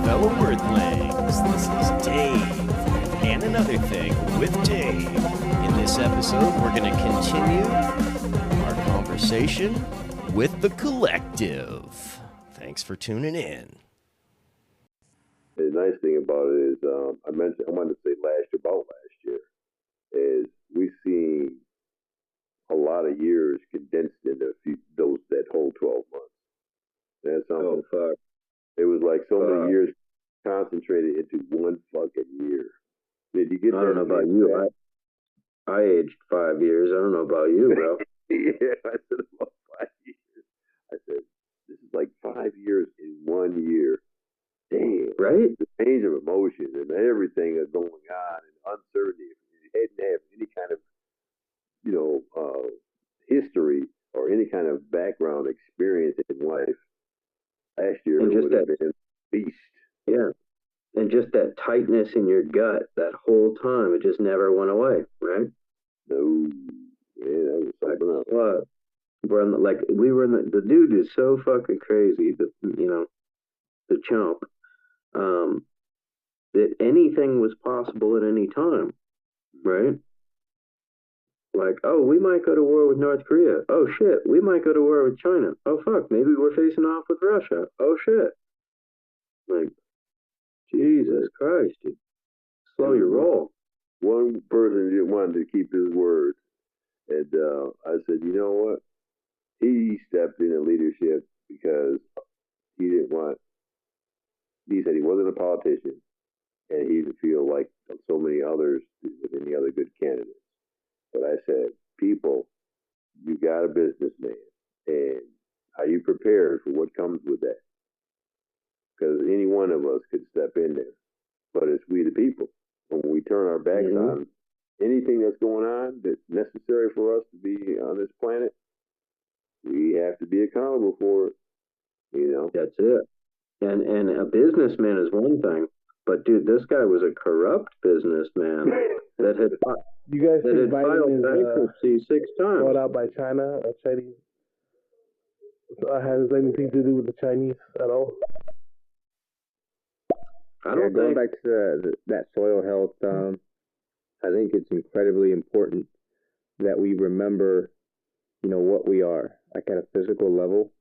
fellow Earthlings. This is Dave, and another thing with Dave. In this episode, we're going to continue our conversation with the collective. Thanks for tuning in. The nice thing about it is, I wanted to say last year, is we've seen a lot of years condensed into that whole 12 months. That's something. Oh, fuck. It was like so many years concentrated into one fucking year. Did you get I don't know about you. I aged 5 years. I don't know about you, bro. Yeah, I said about 5 years. I said, this is like 5 years in 1 year. Damn. Right? The change of emotion and everything that's going on and uncertainty. If you hadn't have any kind of, history or any kind of background experience in life, last year it would have been a beast. Yeah. And just that tightness in your gut that whole time, it just never went away, right? No. Yeah, that was something else. What? We were in the dude is so fucking crazy, the chump, that anything was possible at any time, right? Like, oh, we might go to war with North Korea. Oh, shit, we might go to war with China. Oh, fuck, maybe we're facing off with Russia. Oh, shit. Like, Jesus Christ, dude. Slow your roll. One person just wanted to keep his word. And I said, you know what? He stepped into leadership because he said he wasn't a politician. And he didn't feel like so many others with any other good candidates. But I said, people, you got a businessman, and are you prepared for what comes with that? Because any one of us could step in there, but it's we the people. When we turn our backs on anything that's going on that's necessary for us to be on this planet, we have to be accountable for it. That's it. And a businessman is one thing, but dude, this guy was a corrupt businessman that had filed bankruptcy 6 times. Brought out by China, Chinese. Has anything to do with the Chinese at all? Going back to that soil health, I think it's incredibly important that we remember, what we are. Like at a physical level,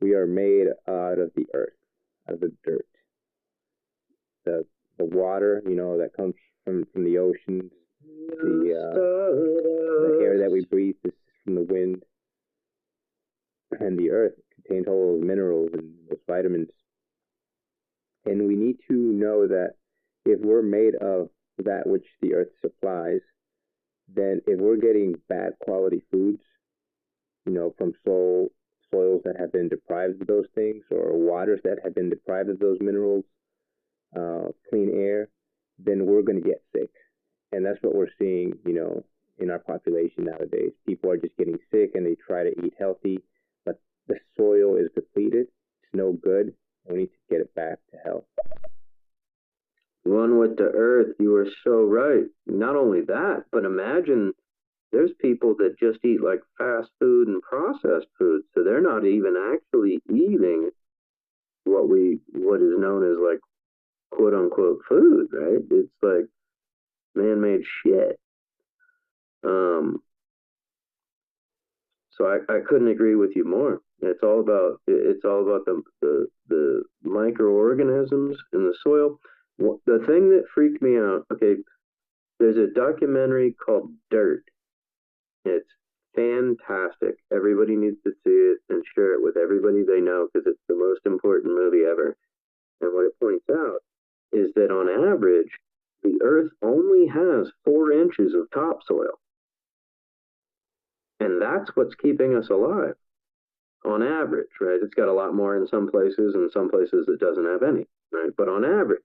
we are made out of the earth, out of the dirt. The water, that comes from the oceans, the air that we breathe is from the wind, and the earth contains all those minerals and those vitamins. And we need to know that if we're made of that which the earth supplies, then if we're getting bad quality foods, from soils that have been deprived of those things, or waters that have been deprived of those minerals, clean air, then we're going to get sick. And that's what we're seeing, in our population nowadays. People are just getting sick and they try to eat healthy, but the soil is depleted. It's no good. And we need to get it back to health. One with the earth, you are so right. Not only that, but imagine there's people that just eat like fast food and processed food. So they're not even actually eating what is known as like quote unquote food, right? It's like man-made shit. So I couldn't agree with you more. It's all about the microorganisms in the soil. The thing that freaked me out, okay, there's a documentary called Dirt. It's fantastic. Everybody needs to see it and share it with everybody they know because it's the most important movie ever. And what it points out is that on average, the earth only has 4 inches of topsoil. And that's what's keeping us alive. On average, right? It's got a lot more in some places, and some places it doesn't have any, right? But on average,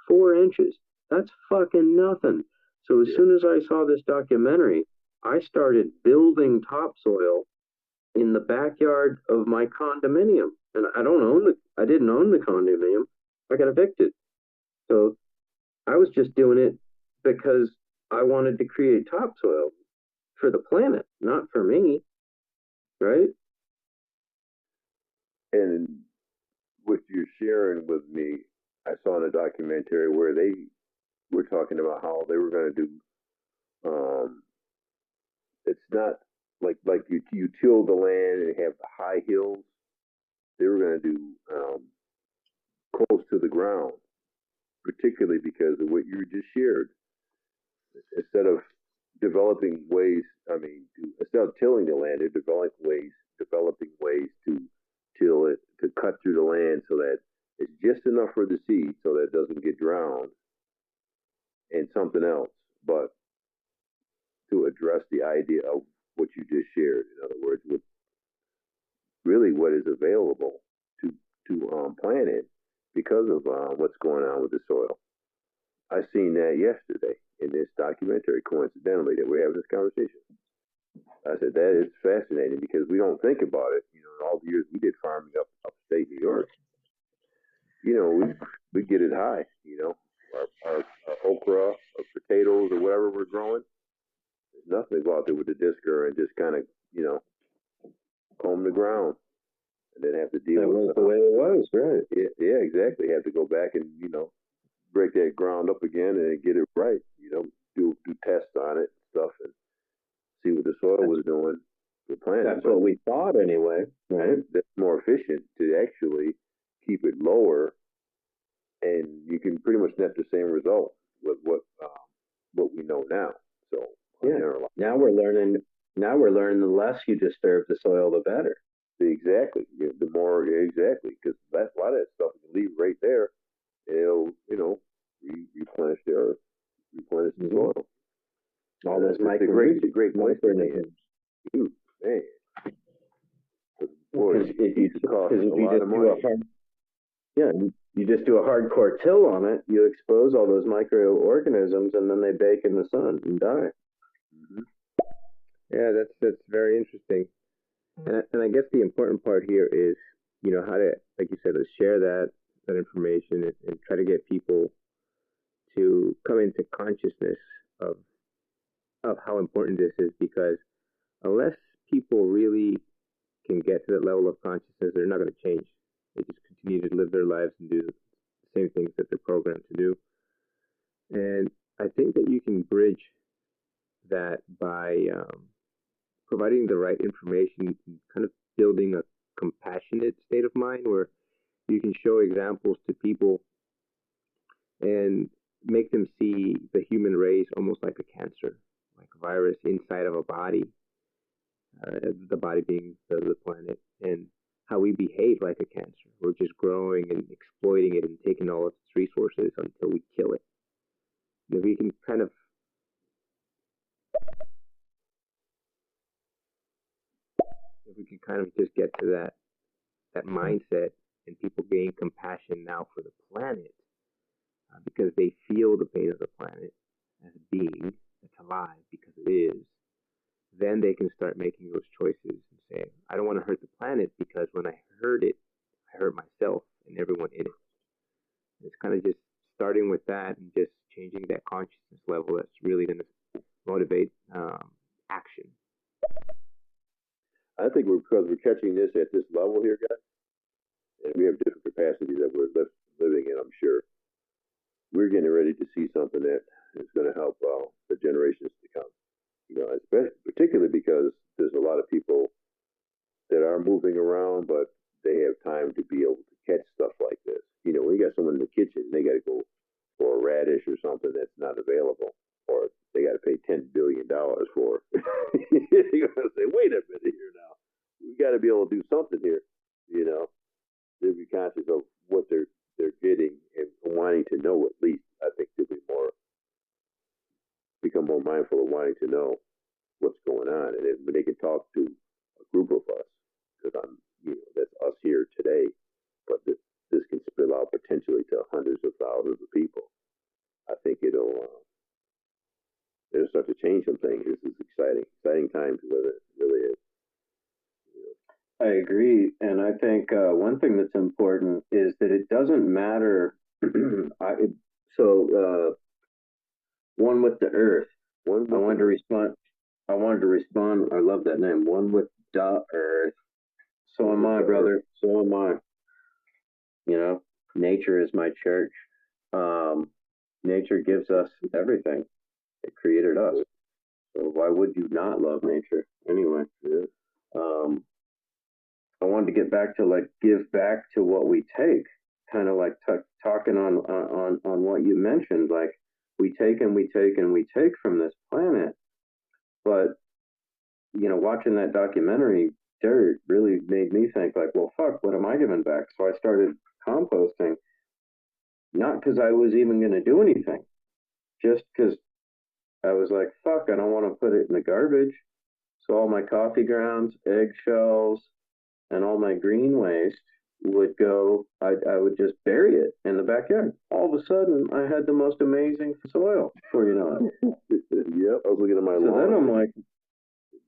4 inches. That's fucking nothing. So as soon as I saw this documentary, I started building topsoil in the backyard of my condominium. And I didn't own the condominium. I got evicted. So I was just doing it because I wanted to create topsoil for the planet, not for me, right? And what you're sharing with me I saw in a documentary where they were talking about how they were going to do. It's not like you till the land and have the high hills. They were going to do close to the ground, particularly because of what you just shared. Instead of developing ways, instead of tilling the land, they're developing ways to till it, to cut through the land so that it's just enough for the seed so that it doesn't get drowned in something else, but to address the idea of what you just shared. In other words, what is available to plant it because of what's going on with the soil. I seen that yesterday in this documentary, coincidentally, that we're having this conversation. I said, that is fascinating because we don't think about it. All the years we did farming upstate New York, we get it high, our okra or potatoes or whatever we're growing. There's nothing to go out there with the discer and just kind of, comb the ground and then have to deal with it. That was the way it was, right? Yeah, exactly. Have to go back and, break that ground up again and get it right, do tests on it and stuff and see what the soil was doing for planting. That's what we thought anyway, right? That's more efficient to actually keep it lower, and you can pretty much net the same result with what we know now. So now we're learning the less you disturb the soil, the better. Exactly. The more because that's a lot of that stuff you can leave right there. It'll replenish the earth, replenish the soil. All those it's a great place to be in. Man. Boy, it costs a lot of money. You just do a hardcore till on it, you expose all those microorganisms, and then they bake in the sun and die. Mm-hmm. Yeah, that's very interesting. And I guess the important part here is, how to, like you said, share that information and try to get people to come into consciousness of how important this is, because unless people really can get to that level of consciousness, they're not going to change. They just continue to live their lives and do the same things that they're programmed to do. And I think that you can bridge that by providing the right information, kind of building a compassionate state of mind where you can show examples to people and make them see the human race almost like a cancer, like a virus inside of a body, the body being the planet, and how we behave like a cancer. We're just growing and exploiting it and taking all of its resources until we kill it. And if we can kind of just get to that mindset, and people gain compassion now for the planet, because they feel the pain of the planet as a being that's alive because it is, then they can start making those choices and say, I don't want to hurt the planet because when I hurt it, I hurt myself and everyone in it. And it's kind of just starting with that and just changing that consciousness level that's really going to motivate action. I think because we're catching this at this level here, guys, and we have different capacities that we're living in, I'm sure, we're getting ready to see something that is going to help the generations to come. Particularly because there's a lot of people that are moving around, but they have time to be able to catch stuff like this. When you got someone in the kitchen, they got to go for a radish or something that's not available, or they got to pay $10 billion for. You're going to say, wait a minute here now. We got to be able to do something here. They'll be conscious of what they're getting and wanting to know at least. I think they'll become more mindful of wanting to know what's going on, and when they can talk to a group of us, because that's us here today, but this can spill out potentially to hundreds of thousands of people. I think it'll start to change some things. This is exciting time to live in. It really is. I agree, and I think one thing that's important is that it doesn't matter. One with the earth. I wanted to respond. I love that name. One with the earth. So am I, brother. So am I. Nature is my church. Nature gives us everything. It created us. So why would you not love nature? Anyway, I wanted to get back to give back to what we take. Kind of like talking on what you mentioned. Like we take and we take and we take from this planet. But watching that documentary, Dirt, really made me think like, well, fuck, what am I giving back? So I started composting. Not because I was even going to do anything, just because I was like, fuck, I don't want to put it in the garbage. So all my coffee grounds, eggshells, and all my green waste would go, I would just bury it in the backyard. All of a sudden, I had the most amazing soil before you know it. Yep, I was looking at my lawn. Then I'm like,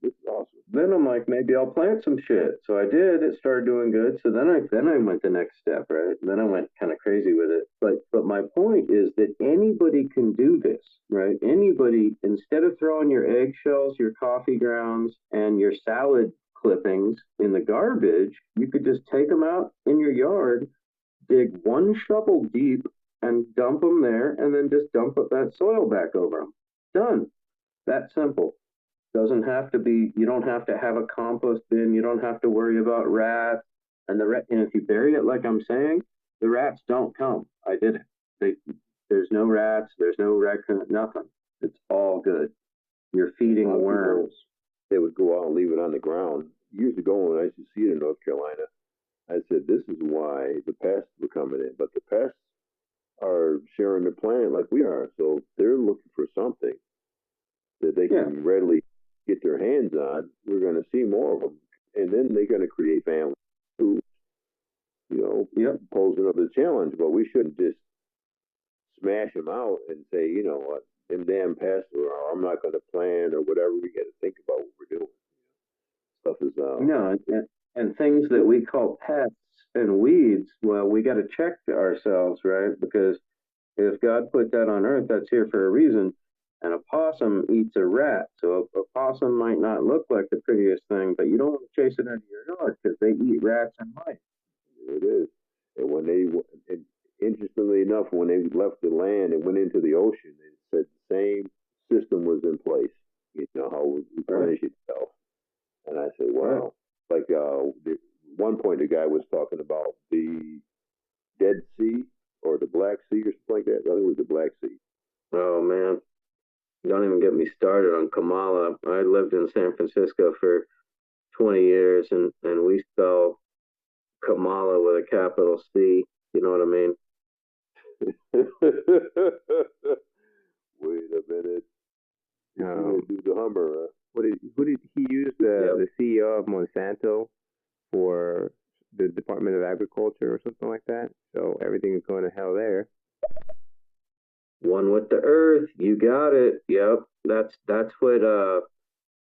this is awesome. Then I'm like, maybe I'll plant some shit. So I did. It started doing good. So then I went the next step, right? And then I went kind of crazy with it. But my point is that anybody can do this, right? Anybody, instead of throwing your eggshells, your coffee grounds, and your salad clippings in the garbage, you could just take them out in your yard, dig one shovel deep, and dump them there, and then just dump that soil back over them. Done. That simple. Doesn't have to be, you don't have to have a compost bin, you don't have to worry about rats. And if you bury it like I'm saying, the rats don't come. I did it. There's no rats, there's no raccoon, nothing. It's all good. You're feeding worms. They would go out and leave it on the ground. Years ago when I used to see it in North Carolina, I said, this is why the pests were coming in. But the pests are sharing the planet like we are. So they're looking for something that they can readily get their hands on. We're going to see more of them. And then they're going to create families who, pose another challenge. But we shouldn't just smash them out and say, you know what, them damn pests, or I'm not going to plant or whatever. We got to think about what we're doing. Stuff is no, and things that we call pests and weeds. Well, we got to check ourselves, right? Because if God put that on earth, that's here for a reason. And a possum eats a rat. So a possum might not look like the prettiest thing, but you don't want to chase it into your yard because they eat rats and mice. There it is. And interestingly enough, when they left the land and went into the ocean, it said the same system was in place. How it would replenish itself. And I said, wow. Right. Like one point, the guy was talking about the Dead Sea or the Black Sea or something like that. I think it was the Black Sea. Oh, man. Don't even get me started on Kamala. I lived in San Francisco for 20 years, and we spell Kamala with a capital C. You know what I mean? Wait a minute. Do the Hummer. Who did he use? The CEO of Monsanto for the Department of Agriculture or something like that? So everything is going to hell there. One with the earth, you got it. Yep, that's what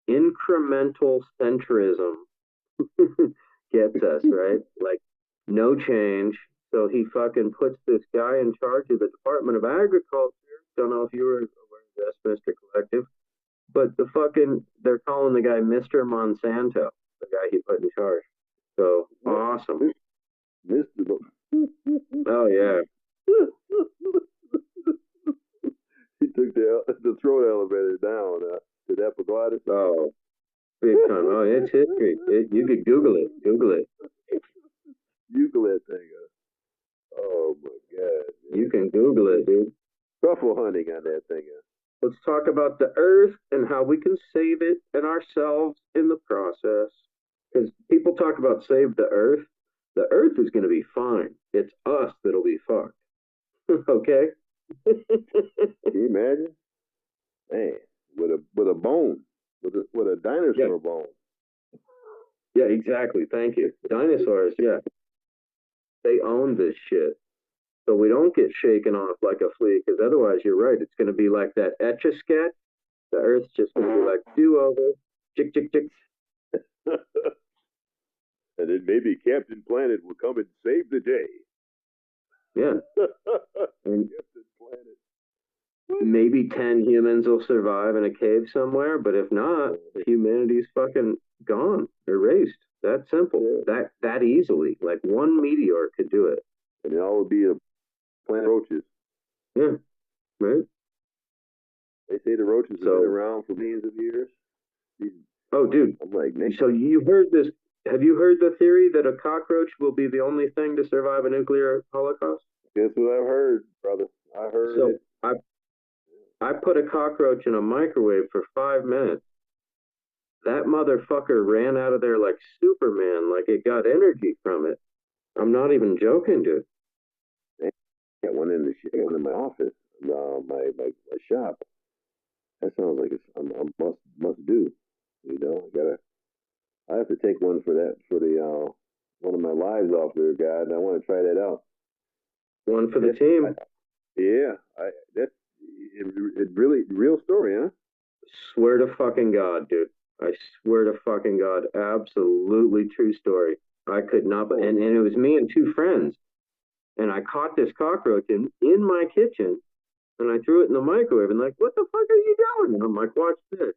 incremental centrism gets us, right? Like no change. So he fucking puts this guy in charge of the Department of Agriculture. Don't know if you were aware of this, Mr. Collective, but they're calling the guy Mr. Monsanto, the guy he put in charge. So awesome. Mr. Oh yeah. He took the throat elevator down to that epiglottis. Oh, big time. Oh, it's history. You could Google it. Google it. Google that thing. Oh my God. Man. You can Google it, dude. Truffle hunting on that thing. Let's talk about the earth and how we can save it and ourselves in the process. Because people talk about save the earth. The earth is going to be fine. It's us that'll be fucked. Okay? Can you imagine? Man, with a bone, with a dinosaur bone. Yeah, exactly. Thank you. Dinosaurs, yeah. They own this shit. So we don't get shaken off like a flea, because otherwise, you're right. It's going to be like that Etch-a-Sketch. The Earth's just going to be like, do-over, chick, chick, chick. And then maybe Captain Planet will come and save the day. Yeah. And Captain Planet. maybe 10 humans will survive in a cave somewhere, but if not, humanity's fucking gone, erased. That simple. That easily. Like one meteor could do it. and it all would be a plant roaches. Yeah, right. They say the roaches have been around for millions of years. Oh, dude. I'm like, man. So you heard this? Have you heard the theory that a cockroach will be the only thing to survive a nuclear holocaust? Guess what I've heard, brother? I heard So it. I put a cockroach in a microwave for 5 minutes. That motherfucker ran out of there like Superman, like it got energy from it. I'm not even joking, dude. I got one in my office, my shop. That sounds like a must do. You know, I have to take one for the one of my lives off there, God. I want to try that out. One for the team. That's it. Really, real story, huh? Swear to fucking God, dude. I swear to fucking God. Absolutely true story. I could not, and it was me and 2 friends. And I caught this cockroach in my kitchen, and I threw it in the microwave, and like, what the fuck are you doing? And I'm like, watch this.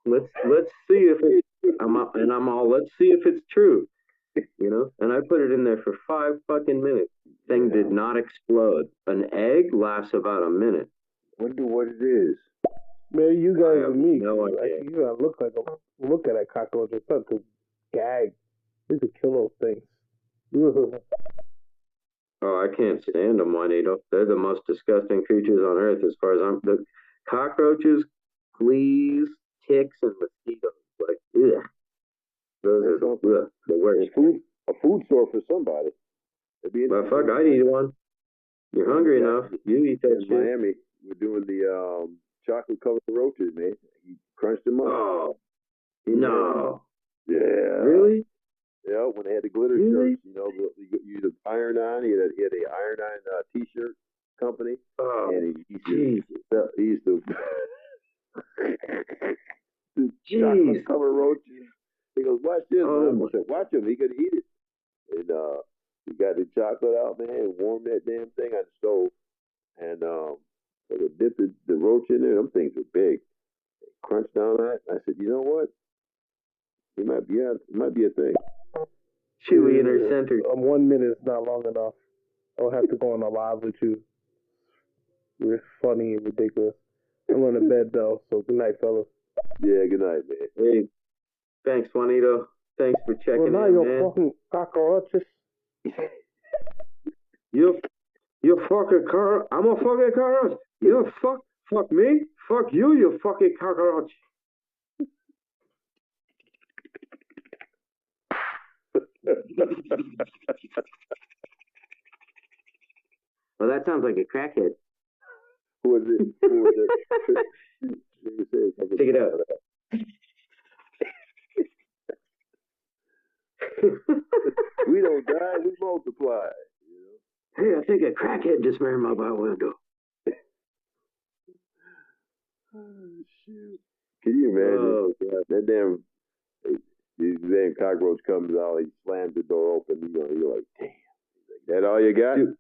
Let's see if it's, let's see if it's true. You know? And I put it in there for 5 fucking minutes. Thing did not explode. An egg lasts about a minute. Wonder what it is. Man, you guys and me. No idea. You gotta look at that cockroach. It's not to gag. You could kill those things. Oh, I can't stand them, Juanito. They're the most disgusting creatures on earth as far as the cockroaches, fleas, ticks, and mosquitoes. Like, ugh. Those are the worst. A food source for somebody. Well, fuck, I'd eat one. You're hungry enough. You eat that in shit. Miami, we're doing the chocolate covered roaches, man. He crunched them up. Oh, no. Yeah. Really? Yeah, when they had the glitter shirts, you know, you used an iron-on. He had a iron-on T-shirt company. Oh, and he used to chocolate covered roaches. He goes, watch this. Oh, I said, watch him. He could eat it. And he got the chocolate out, man, and warmed that damn thing on the stove. And so they dipped the roach in there. Them things were big. They crunched down on it. I said, you know what? It might be a thing. Chewy in her center. 1 minute is not long enough. I'll have to go on a live with you. You're funny and ridiculous. I'm going to bed though, so good night, fellas. Yeah, good night, man. Hey, thanks, Juanito. Thanks for checking now in, you're man. fucking cockroaches. You fucking cockroach. I'm a fucking cockroach. You fuck me. Fuck you, you fucking cockroach. Well, that sounds like a crackhead. Who was it? Take it out. We don't die, we multiply. You know? Hey, I think a crackhead just ran my by window. Oh, shoot. Can you imagine? Oh, that damn cockroach comes out, he slams the door open, you know, you're like, damn. That all you got? Dude.